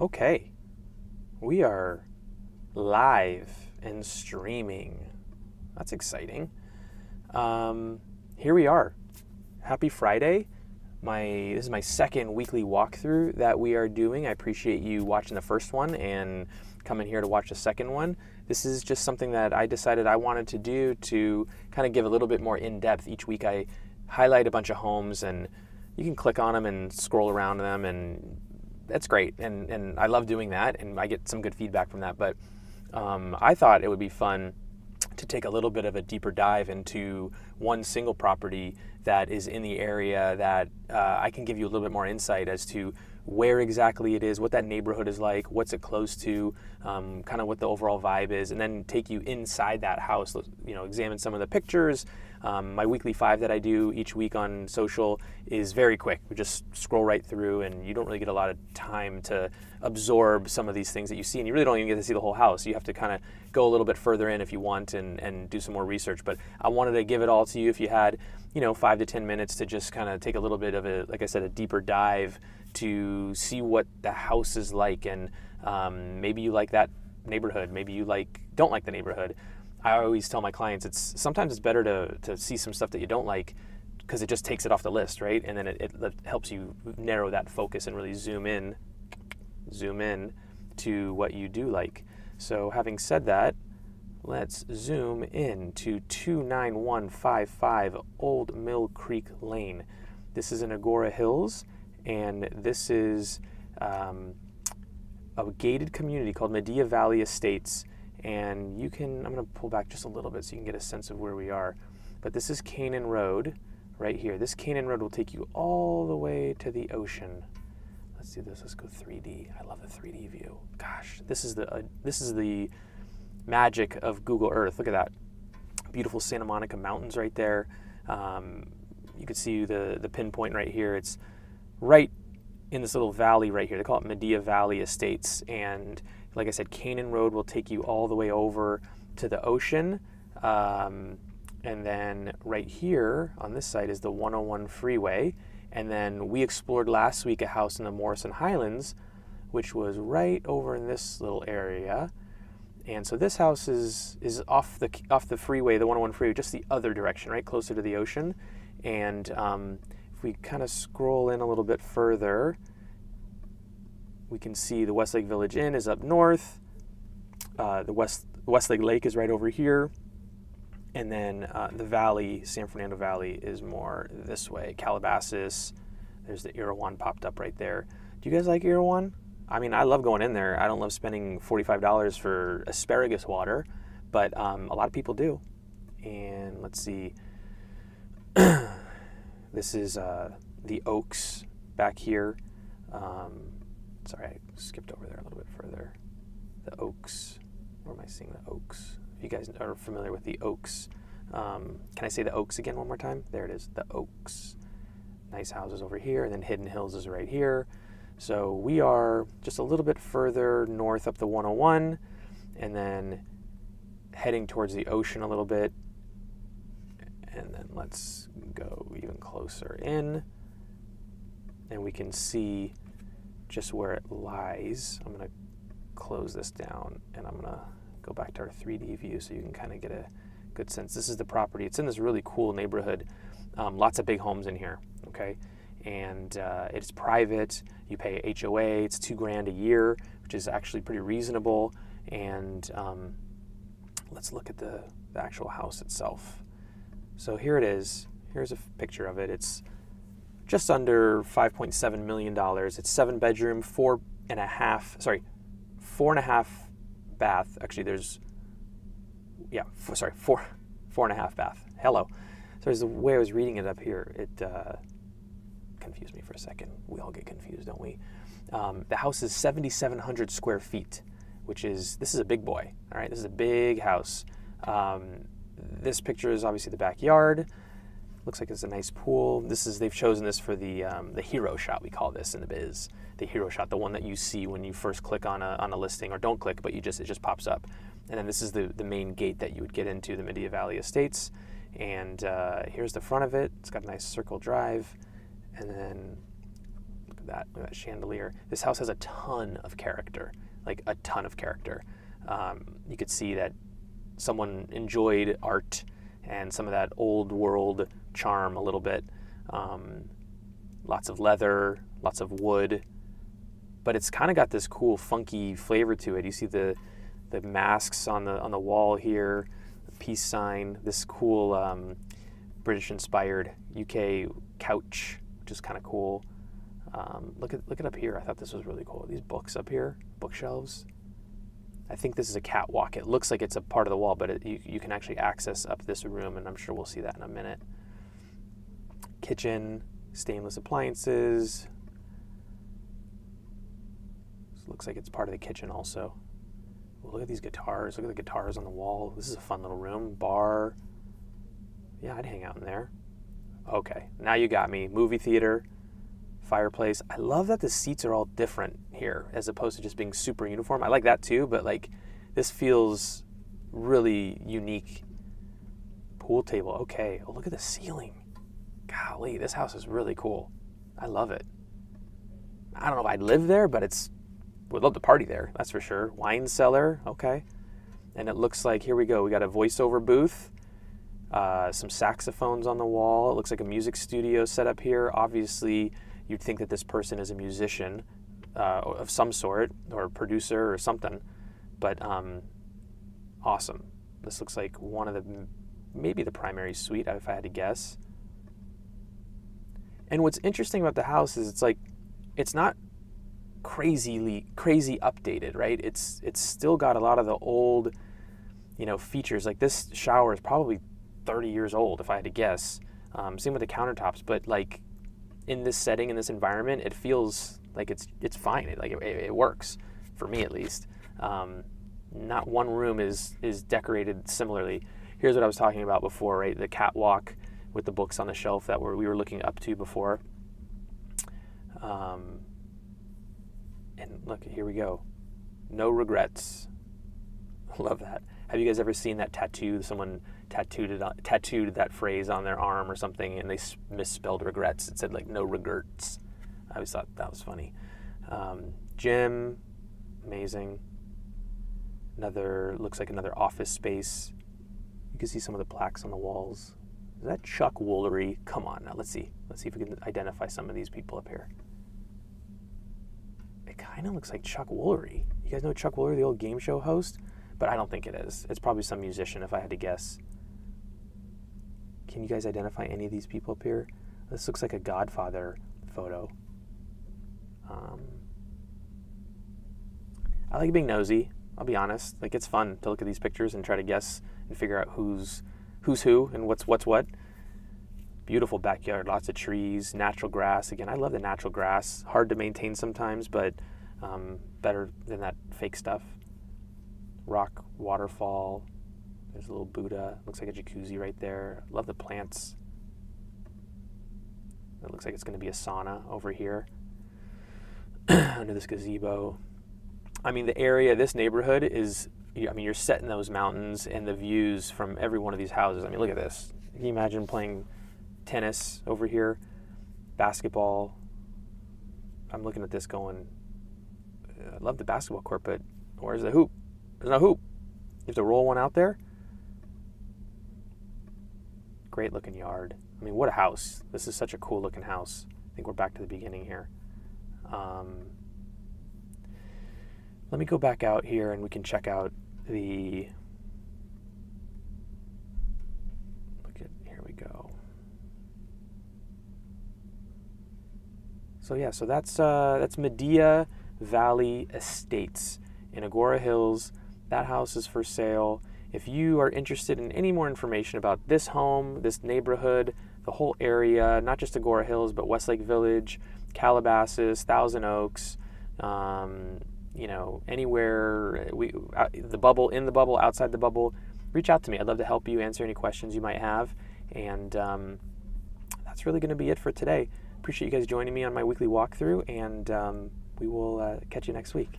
Okay, we are live and streaming. That's exciting. Here we are. Happy Friday. This is my second weekly walkthrough that we are doing. I appreciate you watching the first one and coming here to watch the second one. This is just something that I decided I wanted to do to kind of give a little bit more in-depth. Each week I highlight a bunch of homes and you can click on them and scroll around them, and that's great. And I love doing that, and I get some good feedback from that. But I thought it would be fun to take a little bit of a deeper dive into one single property that is in the area that I can give you a little bit more insight as to where exactly it is, what that neighborhood is like, what's it close to, kind of what the overall vibe is, and then take you inside that house, examine some of the pictures. My weekly 5 that I do each week on social is very quick. We just scroll right through, and you don't really get a lot of time to absorb some of these things that you see, and you really don't even get to see the whole house. You have to kind of go a little bit further in if you want and do some more research. But I wanted to give it all to you if you had 5 to 10 minutes to just kind of take a little bit of a, like I said, a deeper dive to see what the house is like, and maybe you like that neighborhood, maybe you don't like the neighborhood. I always tell my clients sometimes it's better to see some stuff that you don't like, because it just takes it off the list, right? And then it helps you narrow that focus and really zoom in to what you do like. So having said that, let's zoom in to 29155 Old Mill Creek Lane. This is in Agoura Hills, and this is a gated community called Medea Valley Estates. And I'm going to pull back just a little bit so you can get a sense of where we are. But this is Canaan Road right here. This Canaan Road will take you all the way to the ocean. Let's do this. Let's go 3D. I love the 3D view. Gosh, this is the magic of Google Earth. Look at that. Beautiful Santa Monica Mountains right there. You can see the pinpoint right here. It's right in this little valley right here. They call it Medea Valley Estates. And like I said, Canaan Road will take you all the way over to the ocean. And then right here on this side is the 101 freeway. And then we explored last week a house in the Morrison Highlands, which was right over in this little area. And so this house is off the freeway, the 101 freeway, just the other direction, right, closer to the ocean. And if we kind of scroll in a little bit further, we can see the Westlake Village Inn is up north. The Westlake Lake is right over here. And then the valley, San Fernando Valley, is more this way. Calabasas, there's the Erawan popped up right there. Do you guys like Erawan? I mean, I love going in there. I don't love spending $45 for asparagus water, but a lot of people do. And let's see. This is the Oaks back here. Sorry, I skipped over there a little bit further. The Oaks. Where am I seeing the Oaks? If you guys are familiar with the Oaks. Can I say the Oaks again one more time? There it is, the Oaks. Nice houses over here, and then Hidden Hills is right here. So we are just a little bit further north up the 101, and then heading towards the ocean a little bit. And then let's go even closer in, and we can see just where it lies. I'm going to close this down, and I'm going to go back to our 3D view so you can kind of get a good sense. This is the property. It's in this really cool neighborhood. Lots of big homes in here, okay? And it's private. You pay HOA. It's $2,000 a year, which is actually pretty reasonable. And let's look at the actual house itself. So here it is. Here's a picture of it. It's just under $5.7 million. It's 7-bedroom, 4.5 bath. Actually, there's, 4.5 bath. Hello. So there's the way I was reading it up here. It confused me for a second. We all get confused, don't we? The house is 7,700 square feet, this is a big boy. All right, this is a big house. This picture is obviously the backyard. Looks like it's a nice pool. They've chosen this for the hero shot, we call this in the biz. The hero shot, the one that you see when you first click on a listing, or don't click, but it just pops up. And then this is the main gate that you would get into the Medea Valley Estates. And here's the front of it. It's got a nice circle drive. And then at that. Look at that chandelier. This house has a ton of character, like a ton of character. You could see that someone enjoyed art and some of that old world charm a little bit. Lots of leather, lots of wood, but it's kind of got this cool funky flavor to it. You see the masks on the wall here, the peace sign, this cool British inspired UK couch, which is kind of cool. Look at up here. I thought this was really cool. These books up here, bookshelves. I think this is a catwalk. It looks like it's a part of the wall, but you can actually access up this room, and I'm sure we'll see that in a minute. Kitchen, stainless appliances. This looks like it's part of the kitchen also. Well, look at these guitars. Look at the guitars on the wall. This is a fun little room. Bar. Yeah, I'd hang out in there. Okay, now you got me. Movie theater, fireplace. I love that the seats are all different here as opposed to just being super uniform. I like that too, but like this feels really unique. Pool table. Okay. Oh, look at the ceiling. Golly, this house is really cool. I love it. I don't know if I'd live there, but would love to party there, that's for sure. Wine cellar, okay. And it looks like, here we go, we got a voiceover booth, some saxophones on the wall. It looks like a music studio set up here. Obviously, you'd think that this person is a musician of some sort, or a producer or something, but awesome. This looks like one of maybe the primary suite, if I had to guess. And what's interesting about the house is it's not crazy updated, right? It's still got a lot of the old, features. Like this shower is probably 30 years old, if I had to guess. Same with the countertops, but like in this setting, in this environment, it feels like it's fine. It works for me at least. Not one room is decorated similarly. Here's what I was talking about before, right? The catwalk with the books on the shelf that we were looking up to before. And look, here we go. No regrets. Love that. Have you guys ever seen that tattoo? Someone tattooed that phrase on their arm or something, and they misspelled regrets. It said like no regrets. I always thought that was funny. Gym, amazing. Looks like another office space. You can see some of the plaques on the walls. Is that Chuck Woolery? Come on, now let's see. Let's see if we can identify some of these people up here. It kind of looks like Chuck Woolery. You guys know Chuck Woolery, the old game show host? But I don't think it is. It's probably some musician, if I had to guess. Can you guys identify any of these people up here? This looks like a Godfather photo. I like being nosy, I'll be honest. Like, it's fun to look at these pictures and try to guess and figure out who's who and what's what. Beautiful backyard, lots of trees, natural grass. Again, I love the natural grass. Hard to maintain sometimes, but better than that fake stuff. Rock waterfall. There's a little Buddha. Looks like a jacuzzi right there. Love the plants. It looks like it's going to be a sauna over here under this gazebo. I mean, the area, this neighborhood is, you're set in those mountains and the views from every one of these houses. I mean, look at this. Can you imagine playing tennis over here? Basketball. I'm looking at this going, I love the basketball court, but where's the hoop? There's no hoop. You have to roll one out there. Great looking yard. I mean, what a house. This is such a cool looking house. I think we're back to the beginning here. Let me go back out here and we can check out here we go. So yeah, so that's Medea Valley Estates in Agoura Hills. That house is for sale. If you are interested in any more information about this home, this neighborhood, the whole area, not just Agoura Hills, but Westlake Village, Calabasas, Thousand Oaks, anywhere, the bubble, in the bubble, outside the bubble, reach out to me. I'd love to help you answer any questions you might have. And that's really going to be it for today. Appreciate you guys joining me on my weekly walkthrough, and we will catch you next week.